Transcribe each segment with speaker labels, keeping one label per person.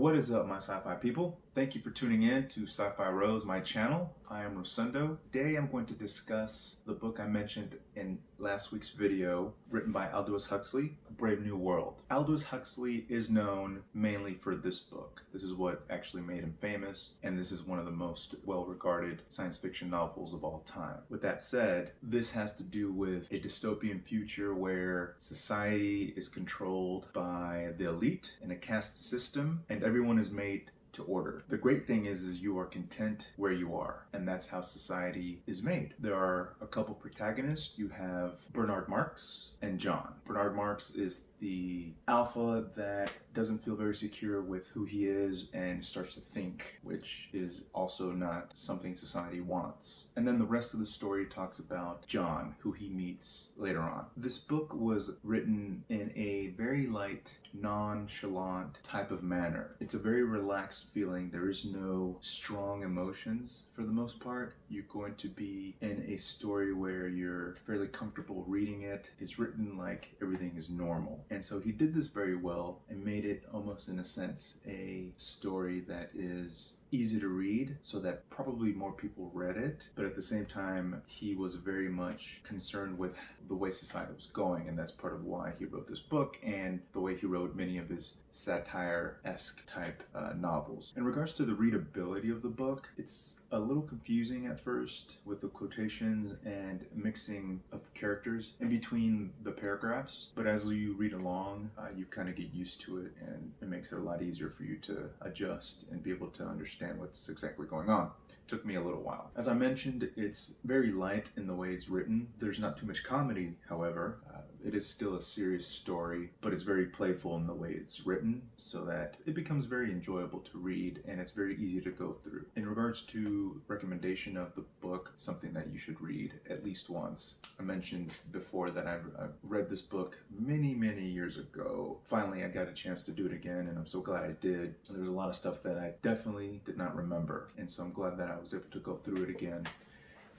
Speaker 1: What is up, my sci-fi people? Thank you for tuning in to Sci-Fi Rose, my channel. I am Rosendo. Today I'm going to discuss the book I mentioned in last week's video, written by Aldous Huxley, A Brave New World. Aldous Huxley is known mainly for this book. This is what actually made him famous, and this is one of the most well-regarded science fiction novels of all time. With that said, this has to do with a dystopian future where society is controlled by the elite in a caste system, and everyone is made to order. The great thing is you are content where you are, and that's how society is made. There are a couple protagonists. You have Bernard Marx and John. Bernard Marx is the alpha that doesn't feel very secure with who he is and starts to think, which is also not something society wants. And then the rest of the story talks about John, who he meets later on. This book was written in a very light, nonchalant type of manner. It's a very relaxed feeling. There is no strong emotions for the most part. You're going to be in a story where you're fairly comfortable reading it. It's written like everything is normal. And so he did this very well and made it almost in a sense a story that is easy to read, so that probably more people read it, but at the same time he was very much concerned with the way society was going, and that's part of why he wrote this book and the way he wrote many of his satire-esque type novels. In regards to the readability of the book, it's a little confusing at first with the quotations and mixing of characters in between the paragraphs, but as you read along you kind of get used to it, and it makes it a lot easier for you to adjust and be able to understand what's exactly going on. It took me a little while. As I mentioned, it's very light in the way it's written. There's not too much comedy, however. It is still a serious story, but it's very playful in the way it's written, so that it becomes very enjoyable to read, and it's very easy to go through. In regards to recommendation of the book, something that you should read at least once. I mentioned before that I read this book many years ago. Finally, I got a chance to do it again, and I'm so glad I did. There's a lot of stuff that I definitely did not remember, and so I'm glad that I was able to go through it again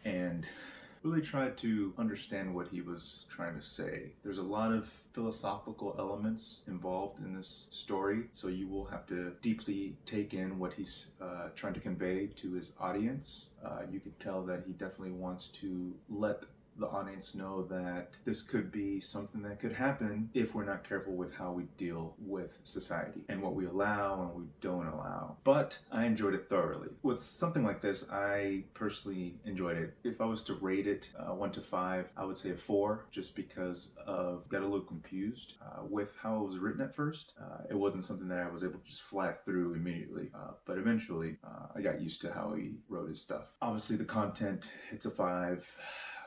Speaker 1: and really tried to understand what he was trying to say. There's a lot of philosophical elements involved in this story, so you will have to deeply take in what he's trying to convey to his audience. You can tell that he definitely wants to let the audience know that this could be something that could happen if we're not careful with how we deal with society and what we allow and we don't allow. But I enjoyed it thoroughly. With something like this, I personally enjoyed it. If I was to rate it 1 to 5, I would say a 4, just because of got a little confused with how it was written at first. It wasn't something that I was able to just fly through immediately, but eventually I got used to how he wrote his stuff. Obviously the content, it's a 5.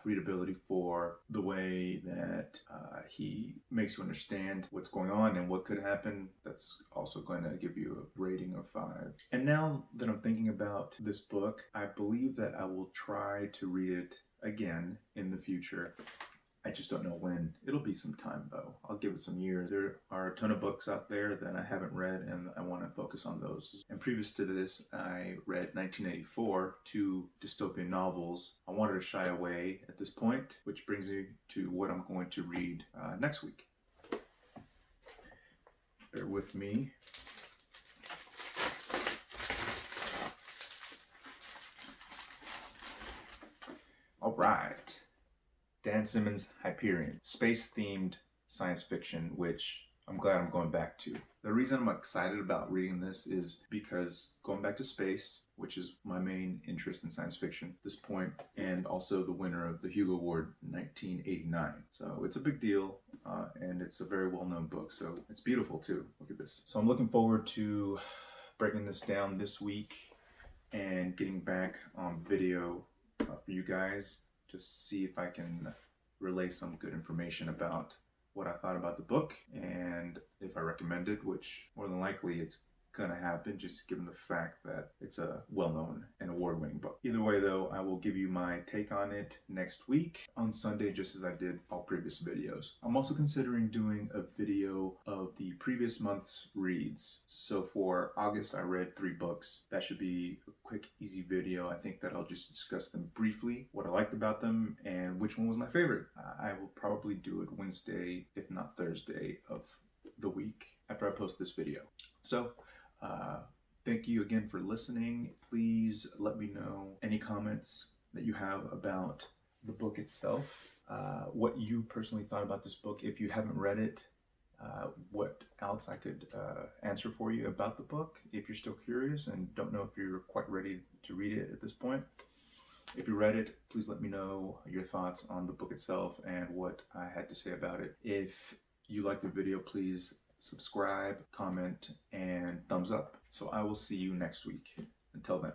Speaker 1: Readability 4, the way that he makes you understand what's going on and what could happen, that's also going to give you a rating of 5. And now that I'm thinking about this book, I believe that I will try to read it again in the future. I just don't know when. It'll be some time though. I'll give it some years. There are a ton of books out there that I haven't read, and I want to focus on those. And previous to this, I read 1984, 2 dystopian novels. I wanted to shy away at this point, which brings me to what I'm going to read next week. Bear with me. All right. Dan Simmons' Hyperion, space-themed science fiction, which I'm glad I'm going back to. The reason I'm excited about reading this is because going back to space, which is my main interest in science fiction at this point, and also the winner of the Hugo Award in 1989. So it's a big deal, and it's a very well-known book, so it's beautiful too. Look at this. So I'm looking forward to breaking this down this week and getting back on video for you guys. Just see if I can relay some good information about what I thought about the book and if I recommend it, which more than likely it's gonna happen, just given the fact that it's a well-known and award-winning book. Either way though, I will give you my take on it next week on Sunday, just as I did all previous videos. I'm also considering doing a video of the previous month's reads. So for August, I read 3 books. That should be a quick, easy video. I think that I'll just discuss them briefly, what I liked about them, and which one was my favorite. I will probably do it Wednesday, if not Thursday of the week after I post this video. So Thank you again for listening. Please let me know any comments that you have about the book itself, what you personally thought about this book. If you haven't read it, what else I could answer for you about the book if you're still curious and don't know if you're quite ready to read it at this point. If you read it, please let me know your thoughts on the book itself and what I had to say about it. If you liked the video, please subscribe, comment, and thumbs up. So I will see you next week. Until then.